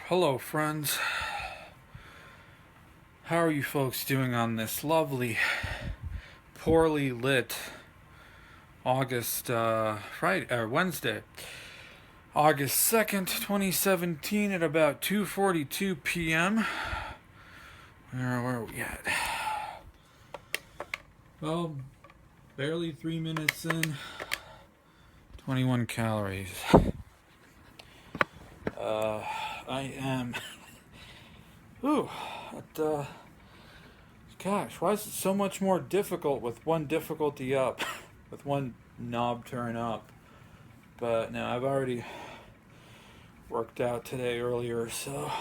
Hello, friends. How are you folks doing on this lovely, poorly lit Wednesday, August 2nd, 2017 at about 2:42 p.m. Where are we at? Well, barely 3 minutes in, 21 calories. I am. Ooh, gosh, why is it so much more difficult with one difficulty up, with one knob turn up? But no, I've already worked out today earlier, so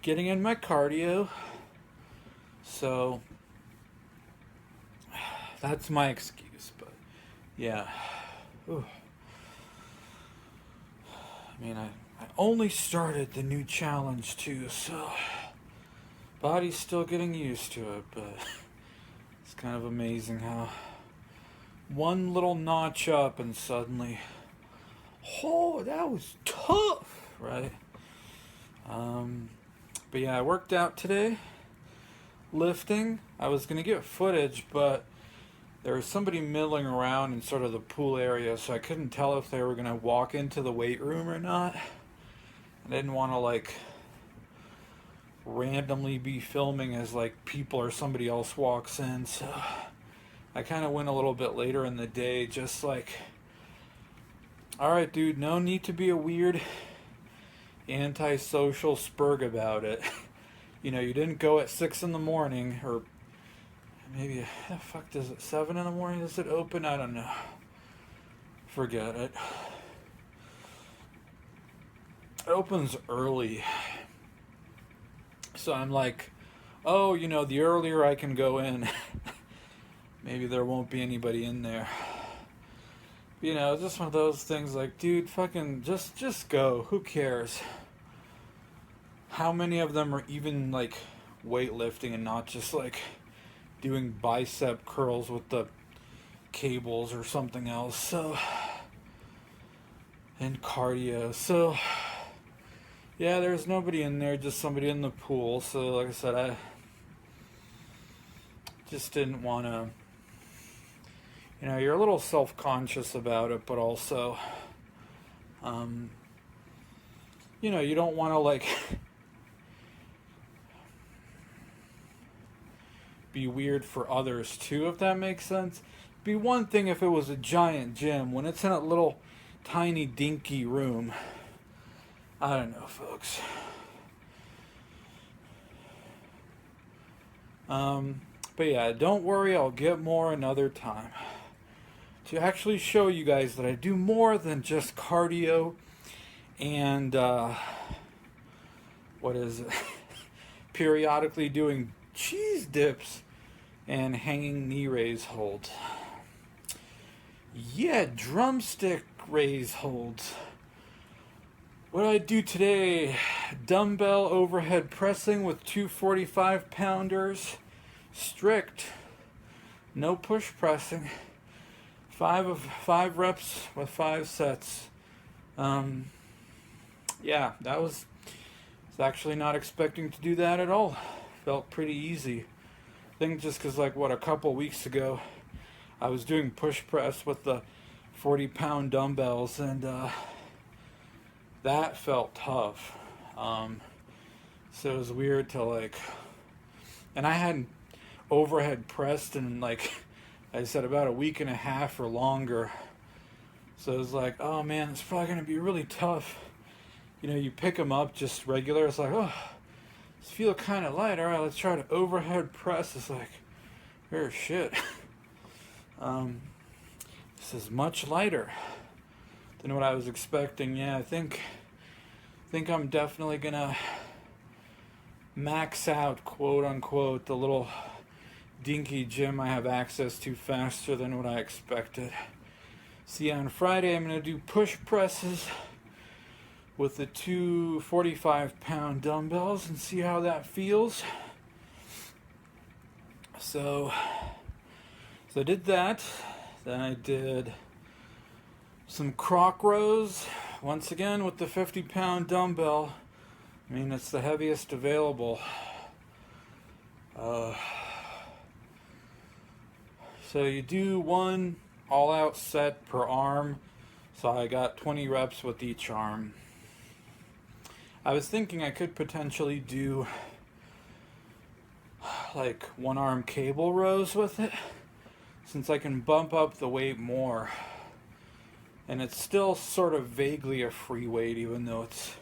getting in my cardio. So that's my excuse, but yeah. Ooh. I mean, I only started the new challenge too, so body's still getting used to it, but it's kind of amazing how one little notch up and suddenly, oh, that was tough, right? But yeah, I worked out today, lifting. I was gonna get footage, but there was somebody milling around in sort of the pool area, so I couldn't tell if they were gonna walk into the weight room or not. I didn't want to randomly be filming as people or somebody else walks in, so I kind of went a little bit later in the day, just alright dude, no need to be a weird antisocial spurg about it. You didn't go at 6 in the morning, or maybe, the fuck does it, 7 in the morning does it open? I don't know. Forget it. It opens early. So I'm like, oh, the earlier I can go in, maybe there won't be anybody in there. It's just one of those things dude, fucking just go. Who cares? How many of them are even weightlifting and not just doing bicep curls with the cables or something else? So, and cardio. So, yeah, there's nobody in there, just somebody in the pool. So, like I said, I just didn't want to. You're a little self-conscious about it, but also, you don't want to be weird for others too, if that makes sense. It'd be one thing if it was a giant gym. When it's in a little tiny dinky room, I don't know, folks. But yeah, don't worry, I'll get more another time to actually show you guys that I do more than just cardio and what is it? Periodically doing cheese dips and hanging knee raise holds. Yeah, drumstick raise holds. What did I do today? Dumbbell overhead pressing with 2 45-pounders. Strict. No push pressing. 5 reps with 5 sets. Yeah, I was actually not expecting to do that at all. Felt pretty easy. I think just because a couple weeks ago I was doing push press with the 40-pound dumbbells, and that felt tough. So it was weird to and I hadn't overhead pressed in I said about a week and a half or longer. So it was oh man, it's probably gonna be really tough. You pick them up just regular. It's oh, these feel kind of light. All right, let's try to overhead press. It's oh shit. This is much lighter than what I was expecting. Yeah, I think I'm definitely gonna max out, quote unquote, the little dinky gym I have access to faster than what I expected. See, on Friday I'm gonna do push presses with the 2 45-pound dumbbells and see how that feels. So I did that. Then I did some croc rows, once again with the 50-pound dumbbell, I mean, it's the heaviest available. So you do one all-out set per arm. So I got 20 reps with each arm. I was thinking I could potentially do like one arm cable rows with it, since I can bump up the weight more. And it's still sort of vaguely a free weight, even though it's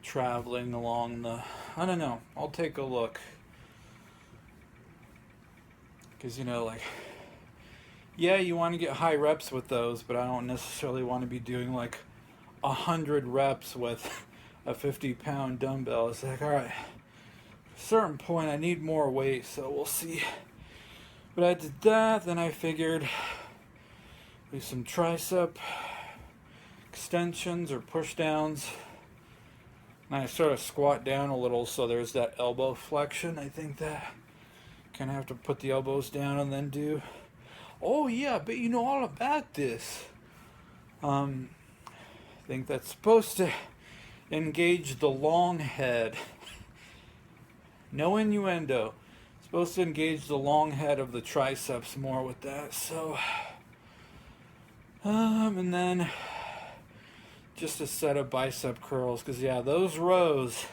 traveling along the... I don't know. I'll take a look. Because, you know, like... Yeah, you want to get high reps with those, but I don't necessarily want to be doing like 100 reps with a 50-pound dumbbell. It's like, alright, at a certain point I need more weight, so we'll see. But I did that, then I figured do some tricep extensions or push downs. And I sort of squat down a little so there's that elbow flexion. I think that kind of have to put the elbows down and then do. Oh yeah, but you know all about this. I think that's supposed to engage the long head. No innuendo. Supposed to engage the long head of the triceps more with that. So, and then just a set of bicep curls, because yeah, those rows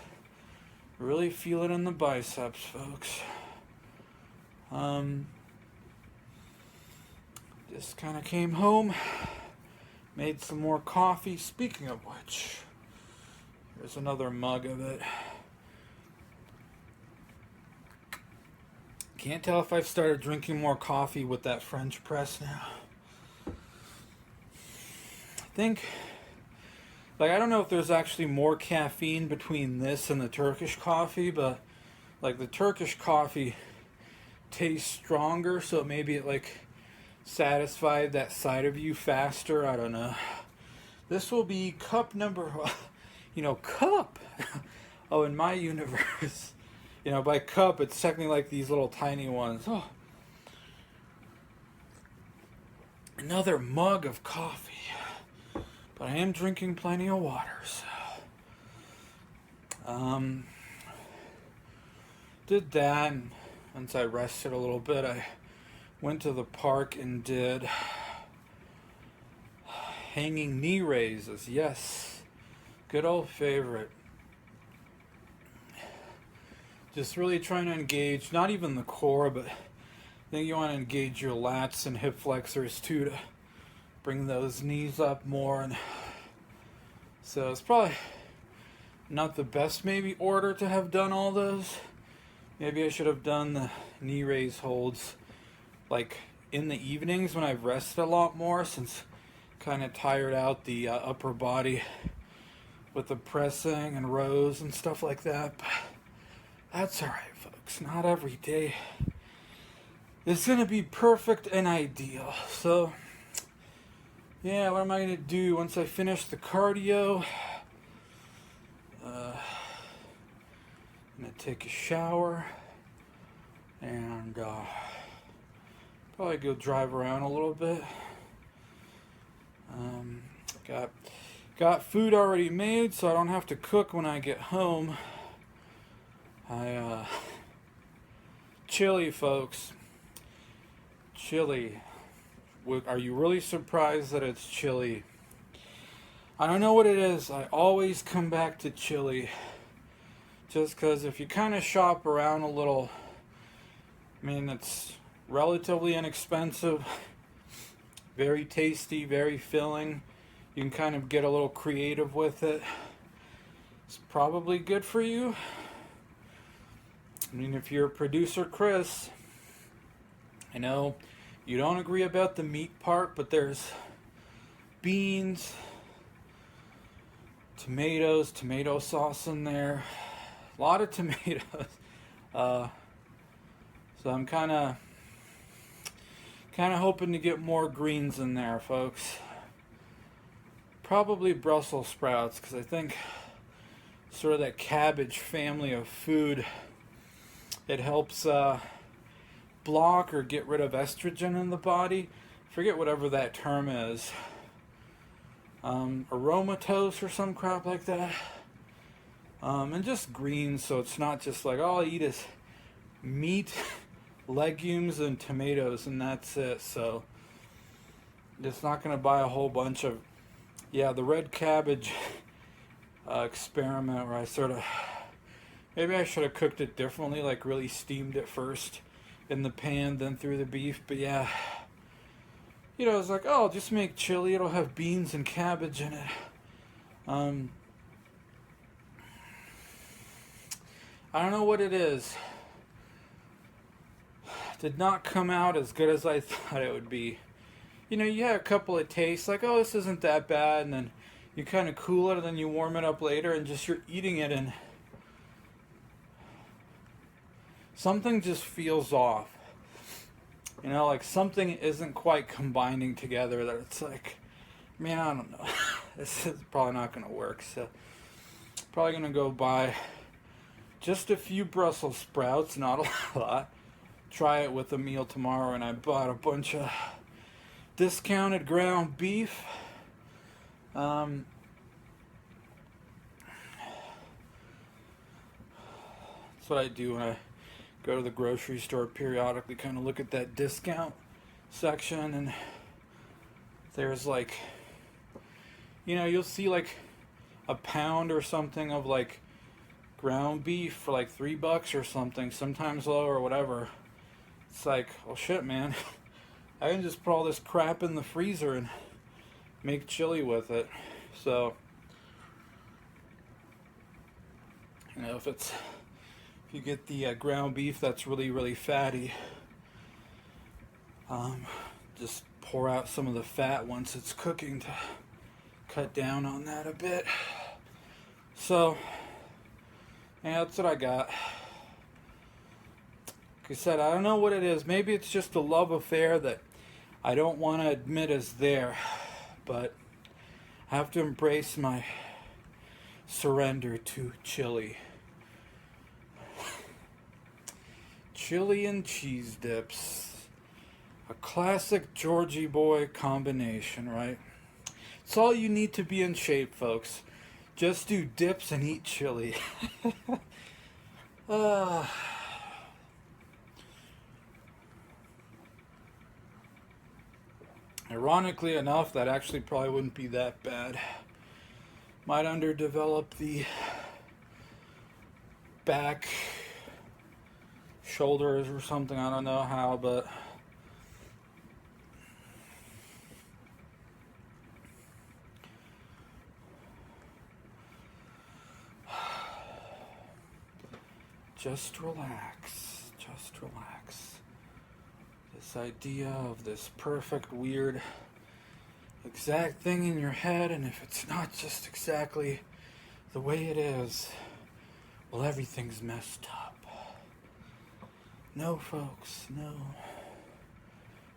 really feel it in the biceps, folks. Just kind of came home, made some more coffee. Speaking of which, here's another mug of it. Can't tell if I've started drinking more coffee with that French press now. I think, like, I don't know if there's actually more caffeine between this and the Turkish coffee, but like the Turkish coffee tastes stronger, so maybe it like satisfied that side of you faster. I don't know. This will be cup number, cup. Oh, in my universe, by cup, it's technically like these little tiny ones. Oh, another mug of coffee. But I am drinking plenty of water, so. Did that, and once I rested a little bit, I went to the park and did hanging knee raises. Yes, good old favorite. Just really trying to engage, not even the core, but I think you want to engage your lats and hip flexors too, to bring those knees up more. And so it's probably not the best maybe order to have done all those. Maybe I should have done the knee raise holds like in the evenings when I've rested a lot more, since kind of tired out the upper body with the pressing and rows and stuff like that. But that's alright, folks. Not every day is going to be perfect and ideal. So yeah, what am I going to do once I finish the cardio? I'm going to take a shower and probably go drive around a little bit. Got food already made, so I don't have to cook when I get home. Chili, folks. Chili. Are you really surprised that it's chili? I don't know what it is. I always come back to chili. Just because if you kind of shop around a little, I mean, it's relatively inexpensive, very tasty, very filling. You can kind of get a little creative with it. It's probably good for you. I mean, if you're a producer, Chris, I know you don't agree about the meat part, but there's beans, tomatoes, tomato sauce in there, a lot of tomatoes. So I'm kind of hoping to get more greens in there, folks. Probably Brussels sprouts, because I think sort of that cabbage family of food, it helps block or get rid of estrogen in the body. Forget whatever that term is. Aromatose or some crap like that. And just greens, so it's not just like all I eat is meat, legumes, and tomatoes, and that's it. So just not gonna buy a whole bunch of, yeah, the red cabbage experiment where I sort of, maybe I should have cooked it differently, like really steamed it first in the pan, then threw the beef. But yeah, it's like, oh, I'll just make chili. It'll have beans and cabbage in it. I don't know what it is. Did not come out as good as I thought it would be. You had a couple of tastes, like, oh, this isn't that bad, and then you kind of cool it, and then you warm it up later, and just you're eating it, and something just feels off. Like something isn't quite combining together, that it's like, man, I don't know. This is probably not going to work, so probably going to go buy just a few Brussels sprouts, not a lot. Try it with a meal tomorrow, and I bought a bunch of discounted ground beef. That's what I do when I go to the grocery store periodically, kind of look at that discount section, and there's like, you'll see like a pound or something of like ground beef for like $3 or something, sometimes lower or whatever. It's like, oh shit, man. I can just put all this crap in the freezer and make chili with it. So, if you get the ground beef that's really, really fatty, just pour out some of the fat once it's cooking to cut down on that a bit. So, yeah, that's what I got. Like I said, I don't know what it is. Maybe it's just a love affair that I don't want to admit is there, but I have to embrace my surrender to chili. Chili and cheese dips. A classic Georgie boy combination, right? It's all you need to be in shape, folks. Just do dips and eat chili. Ironically enough, that actually probably wouldn't be that bad. Might underdevelop the back, shoulders or something. I don't know how, but just relax. Just relax. This idea of this perfect, weird, exact thing in your head, and if it's not just exactly the way it is, well, everything's messed up. No, folks, no.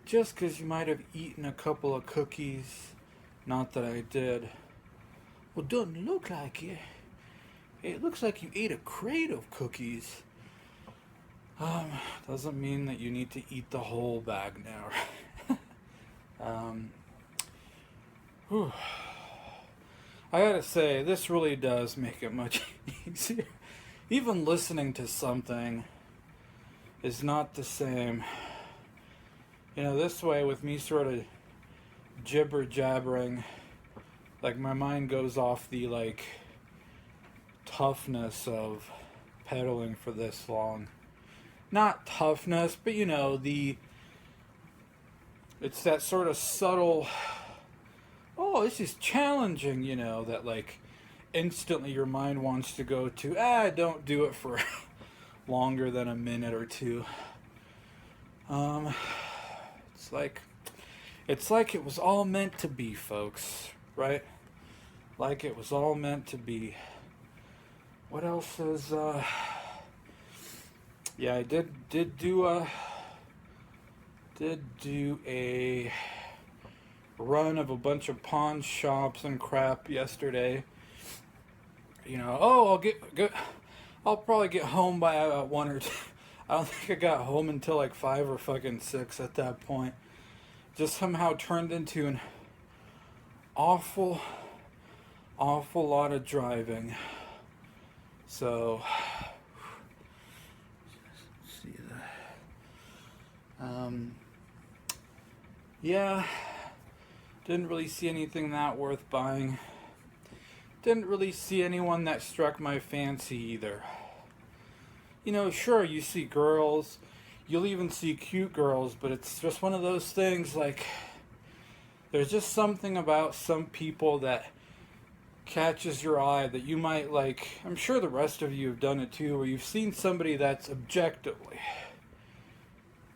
Just because you might have eaten a couple of cookies, not that I did, well, doesn't look like it. It looks like you ate a crate of cookies. Doesn't mean that you need to eat the whole bag now. I gotta say, this really does make it much easier. Even listening to something is not the same. This way, with me sort of jibber jabbering, like my mind goes off the like toughness of pedaling for this long. Not toughness, but it's that sort of subtle, oh, this is challenging, that like instantly your mind wants to go to, don't do it for longer than a minute or two. It's like it was all meant to be, folks, right? Like it was all meant to be. What else is, yeah, I did do a run of a bunch of pawn shops and crap yesterday. I'll probably get home by 1 or 2. I don't think I got home until like 5 or fucking 6 at that point. Just somehow turned into an awful lot of driving. So, let's see that. Yeah, didn't really see anything that worth buying. Didn't really see anyone that struck my fancy either. You know, sure, you see girls, you'll even see cute girls, but it's just one of those things like, there's just something about some people that catches your eye that you might like. I'm sure the rest of you have done it too, where you've seen somebody that's objectively,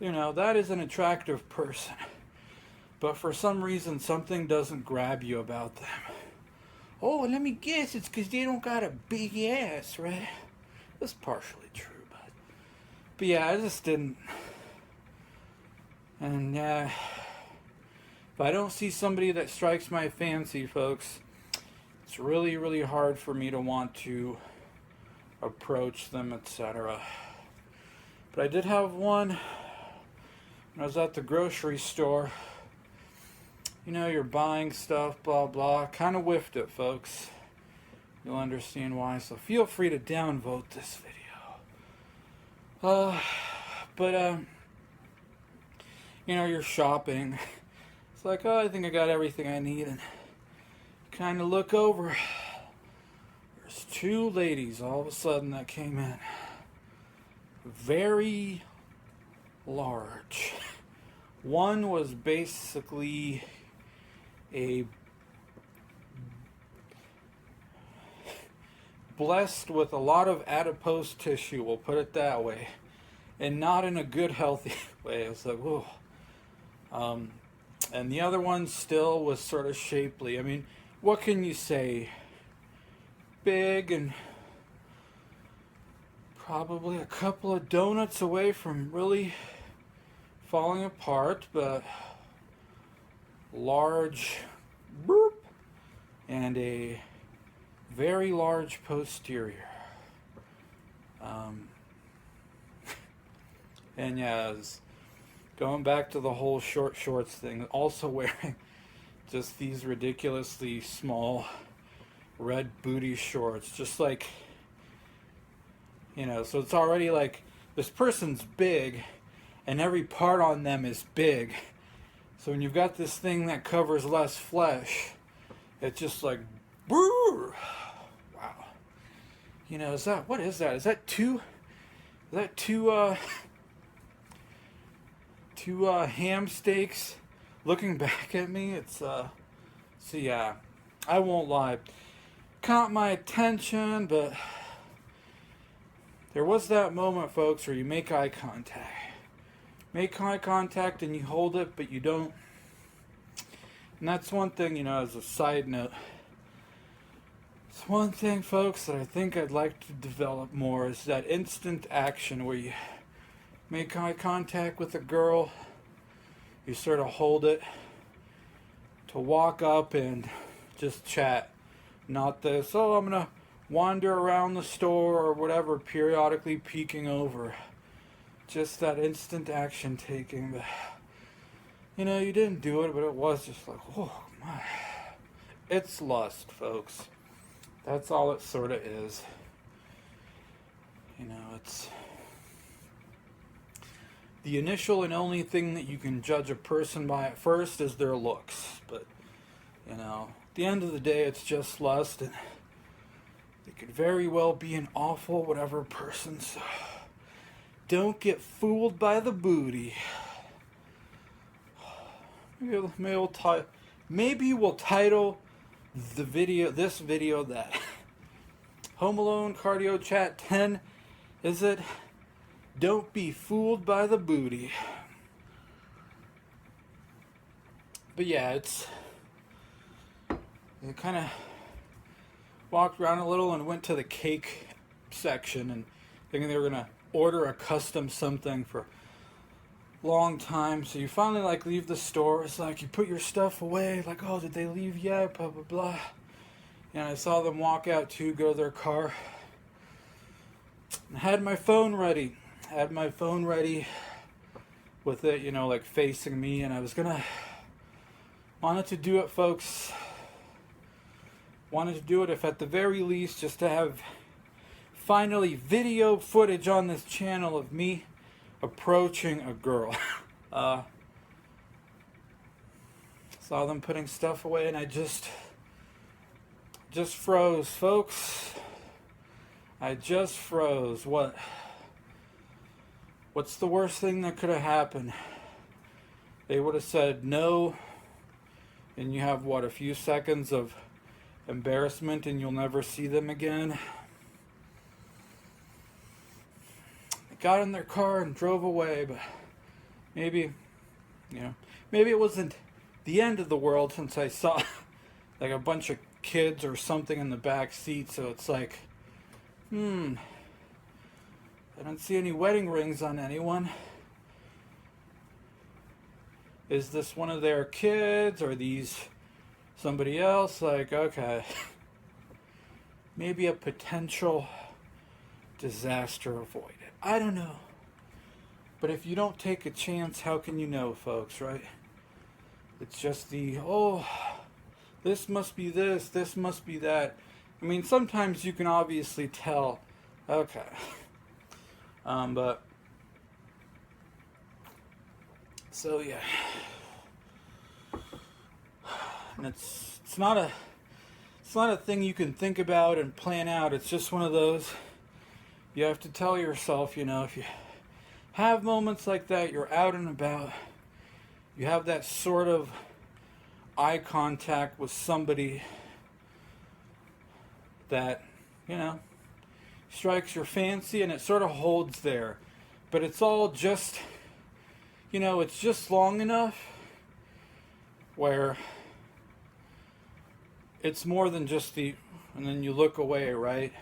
you know, that is an attractive person, but for some reason something doesn't grab you about them. Oh, let me guess, it's because they don't got a big ass, right? That's partially true, but yeah, I just didn't. And if I don't see somebody that strikes my fancy, folks, it's really, really hard for me to want to approach them, etc. But I did have one when I was at the grocery store. You know, you're buying stuff, blah, blah. Kind of whiffed it, folks. You'll understand why. So feel free to downvote this video. You know, you're shopping. It's like, oh, I think I got everything I need. And kind of look over. There's two ladies all of a sudden that came in. Very large. One was basically a blessed with a lot of adipose tissue, we'll put it that way, and not in a good, healthy way. I was like, whoa. And the other one still was sort of shapely. I mean, what can you say? Big and probably a couple of donuts away from really falling apart, but large, boop, and a very large posterior. And yeah, I was going back to the whole short shorts thing, also wearing just these ridiculously small red booty shorts, just like, you know, so it's already like this person's big and every part on them is big. So when you've got this thing that covers less flesh, it's just like, wow. You know, what is that? Is that two ham steaks looking back at me? It's, so yeah, I won't lie. Caught my attention, but there was that moment, folks, where you make eye contact. Make eye contact and you hold it, but you don't. And that's one thing, you know, as a side note. It's one thing, folks, that I think I'd like to develop more is that instant action where you make eye contact with a girl, you sort of hold it to walk up and just chat. Not this, oh, I'm going to wander around the store or whatever, periodically peeking over. Just that instant action taking. But, you know, you didn't do it, but it was just like, oh my. It's lust, folks. That's all it sort of is. You know, it's the initial and only thing that you can judge a person by at first is their looks. But, you know, at the end of the day, it's just lust, and they could very well be an awful whatever person. So don't get fooled by the booty. Maybe we'll title this video that Home Alone Cardio Chat 10. Is it? Don't be fooled by the booty. But yeah, it kind of walked around a little and went to the cake section and thinking they were gonna order a custom something for a long time. So you finally like leave the store. It's like you put your stuff away, like, oh, did they leave yet? Blah blah blah. And I saw them walk out too, go to their car. I had my phone ready. With it, you know, like facing me, and I wanted to do it, folks. Wanted to do it, if at the very least, just to have finally video footage on this channel of me approaching a girl. Saw them putting stuff away and I just froze, folks. I just froze. What's the worst thing that could have happened? They would have said no, and you have a few seconds of embarrassment and you'll never see them again. They got in their car and drove away, but maybe it wasn't the end of the world, since I saw like a bunch of kids or something in the back seat, so it's like, I don't see any wedding rings on anyone. Is this one of their kids, or these somebody else? Like, okay, maybe a potential disaster avoided. I don't know. But if you don't take a chance, how can you know, folks, right? It's just this must be this must be that. I mean, sometimes you can obviously tell, okay. But, so yeah. And it's not a thing you can think about and plan out. It's just one of those, you have to tell yourself, if you have moments like that, you're out and about, you have that sort of eye contact with somebody that, strikes your fancy, and it sort of holds there. But it's all just, it's just long enough where it's more than just and then you look away, right?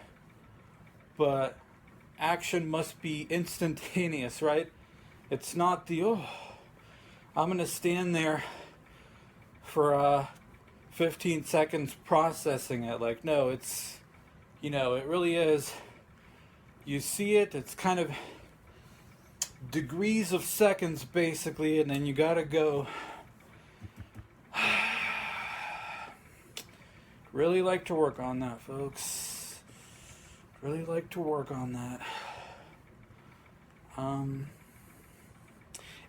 But action must be instantaneous, right? It's not I'm going to stand there for 15 seconds processing it. Like, no, it's, it really is. You see it, it's kind of degrees of seconds, basically, and then you got to go. Really like to work on that, folks. Really like to work on that.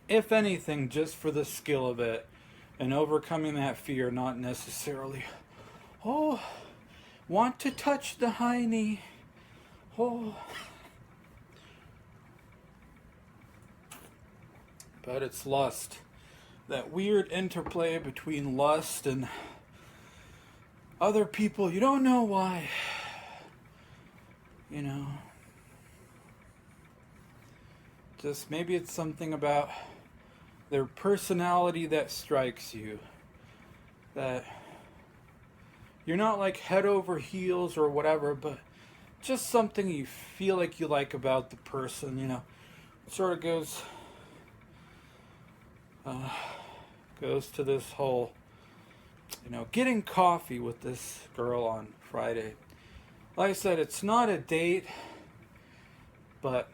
If anything, just for the skill of it and overcoming that fear, not necessarily, want to touch the hiney. But it's lust. That weird interplay between lust and other people. You don't know why. Just maybe it's something about their personality that strikes you. That you're not like head over heels or whatever, but just something you feel like you like about the person, It sort of goes to this whole, getting coffee with this girl on Friday. Like I said, it's not a date, but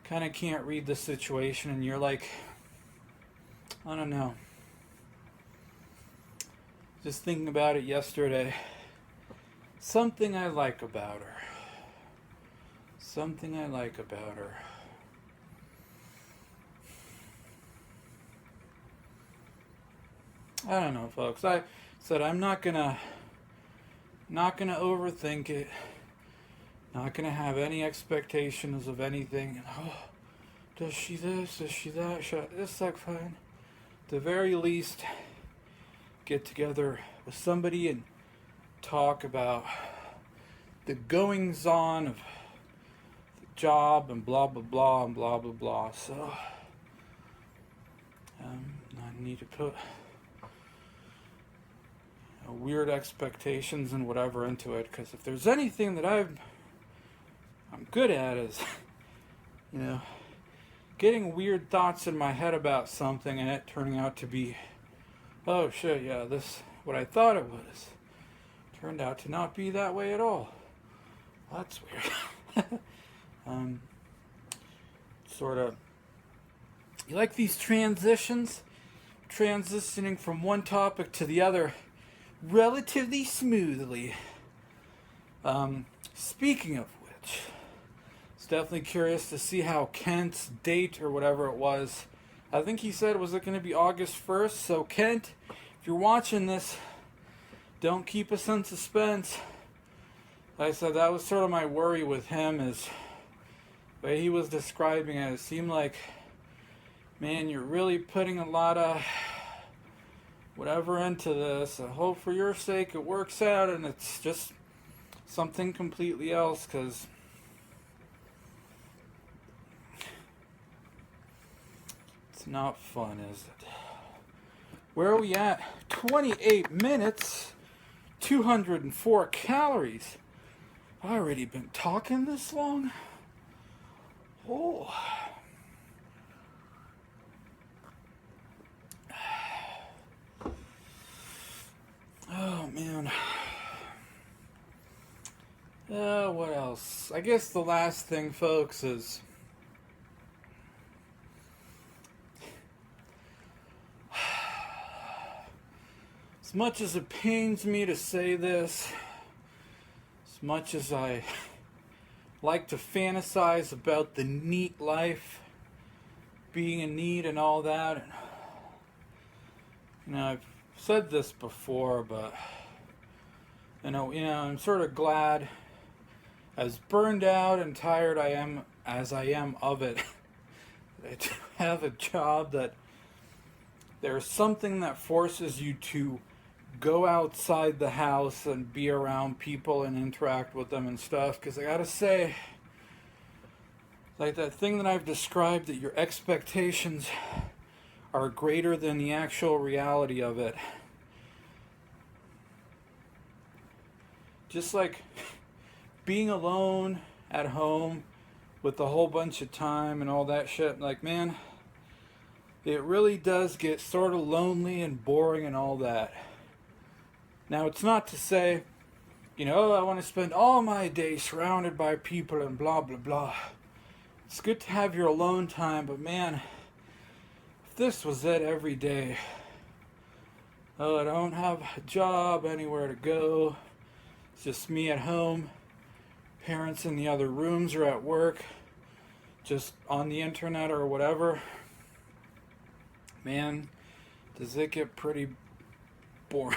kind of can't read the situation, and you're like, I don't know. Just thinking about it yesterday. Something I like about her. Something I like about her. I don't know, folks. I said I'm not gonna overthink it. Not gonna have any expectations of anything. Does she this? Does she that? It's like fine. At the very least, get together with somebody and talk about the goings on of the job and blah blah blah and blah blah blah. So I need to put weird expectations and whatever into it, because if there's anything that I'm good at is getting weird thoughts in my head about something and it turning out to be, oh shit, yeah, this what I thought it was turned out to not be that way at all. That's weird. Sort of, you like these transitions, transitioning from one topic to the other relatively smoothly. Speaking of which, It's definitely curious to see how Kent's date or whatever it was. I think he said, was it going to be August 1st? So Kent, if you're watching this, don't keep us in suspense. Like I said, that was sort of my worry with him, is the way he was describing it. It seemed like, man, you're really putting a lot of whatever into this. I hope for your sake it works out and it's just something completely else, because it's not fun, is it? Where are we at? 28 minutes, 204 calories. I've already been talking this long? Oh. Oh, man. What else? I guess the last thing, folks, is as much as it pains me to say this, as much as I like to fantasize about the neat life, being a NEET and all that, and, I've said this before, but I'm sort of glad, as burned out and tired I am of it, that I do have a job, that there's something that forces you to go outside the house and be around people and interact with them and stuff. Because I gotta say, like that thing that I've described, that your expectations are greater than the actual reality of it. Just like being alone at home with a whole bunch of time and all that shit, like, man, it really does get sort of lonely and boring and all that. Now, it's not to say, I want to spend all my day surrounded by people and blah, blah, blah. It's good to have your alone time, but man, if this was it every day, I don't have a job, anywhere to go, it's just me at home, parents in the other rooms or at work, just on the internet or whatever, man, does it get pretty boring.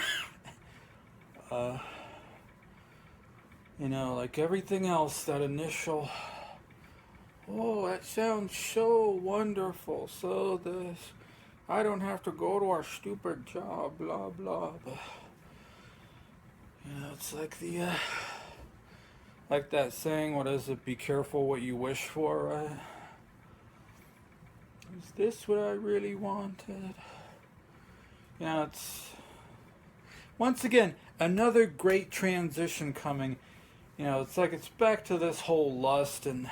Like everything else, that initial, oh, that sounds so wonderful, so this, I don't have to go to our stupid job, blah, blah, but, it's like like that saying, what is it, be careful what you wish for, right? Is this what I really wanted? It's, once again, another great transition coming. It's like it's back to this whole lust and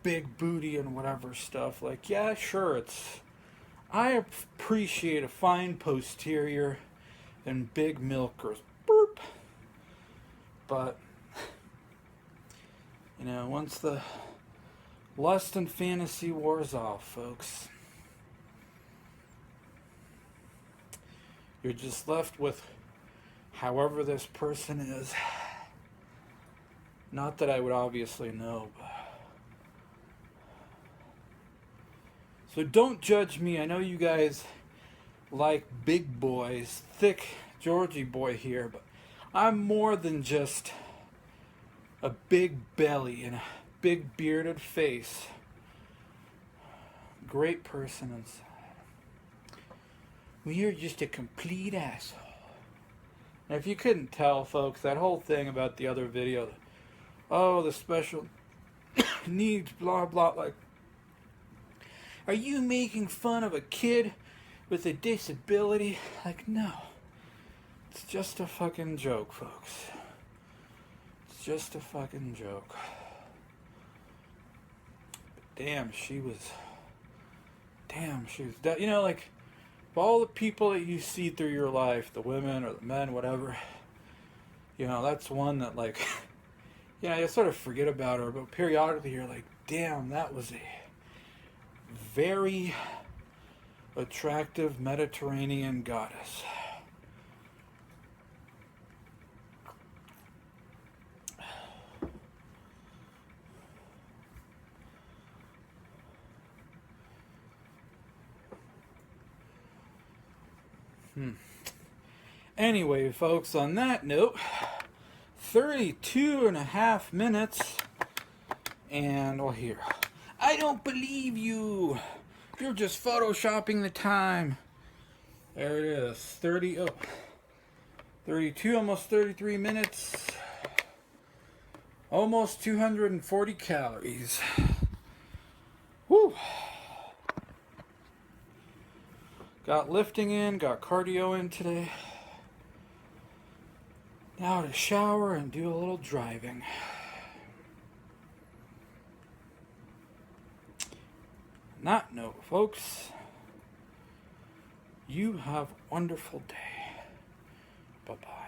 big booty and whatever stuff. Like, yeah, sure, I appreciate a fine posterior and big milkers. Burp. But, once the lust and fantasy wears off, folks, you're just left with however this person is. Not that I would obviously know, but... So don't judge me. I know you guys like big boys, thick Georgie boy here, but I'm more than just a big belly and a big bearded face. Great person inside. Well, you're just a complete asshole. And if you couldn't tell, folks, that whole thing about the other video, the special needs, blah, blah, like, are you making fun of a kid with a disability? Like, no. It's just a fucking joke, folks. It's just a fucking joke. But damn, she was, like, of all the people that you see through your life, the women or the men, whatever, that's one that, like, you sort of forget about her, but periodically you're like, damn, that was a very attractive Mediterranean goddess. Anyway, folks, on that note, 32 and a half minutes. And, well, here. I don't believe you. You're just photoshopping the time. There it is. 32, almost 33 minutes. Almost 240 calories. Whew. Got lifting in, got cardio in today. Now to shower and do a little driving. On that note, folks, you have a wonderful day. Bye-bye.